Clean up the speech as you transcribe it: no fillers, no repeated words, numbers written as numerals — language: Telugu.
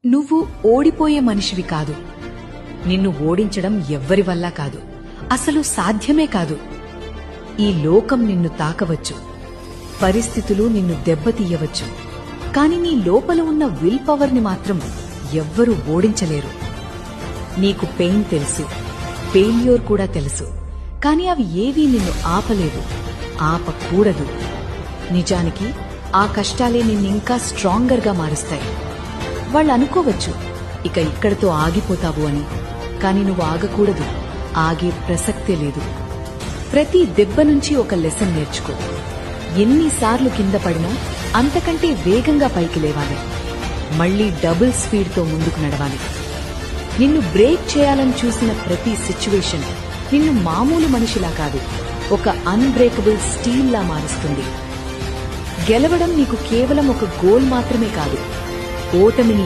నువ్వు ఓడిపోయే మనిషివి కాదు. నిన్ను ఓడించడం ఎవ్వరి వల్ల కాదు, అసలు సాధ్యమే కాదు. ఈ లోకం నిన్ను తాకవచ్చు, పరిస్థితులు నిన్ను దెబ్బతీయవచ్చు, కాని నీ లోపల ఉన్న విల్ పవర్ని మాత్రం ఎవ్వరూ ఓడించలేరు. నీకు పెయిన్ తెలుసు, ఫెయిల్యూర్ కూడా తెలుసు, కాని అవి ఏవీ నిన్ను ఆపలేదు, ఆపకూడదు. నిజానికి ఆ కష్టాలే నిన్నింకా స్ట్రాంగర్గా మారుస్తాయి. వాళ్ళు అనుకోవచ్చు ఇక ఇక్కడతో ఆగిపోతావు అని, కాని నువ్వు ఆగకూడదు, ఆగే ప్రసక్తే లేదు. ప్రతి దెబ్బ నుంచి ఒక లెసన్ నేర్చుకో. ఎన్నిసార్లు కింద పడినా అంతకంటే వేగంగా పైకి లేవాలి, మళ్లీ డబుల్ స్పీడ్తో ముందుకు నడవాలి. నిన్ను బ్రేక్ చేయాలని చూసిన ప్రతి సిచ్యువేషన్ నిన్ను మామూలు మనిషిలా కాదు, ఒక అన్బ్రేకబుల్ స్టీల్లా మారుస్తుంది. గెలవడం నీకు కేవలం ఒక గోల్ మాత్రమే కాదు, ఓటమిని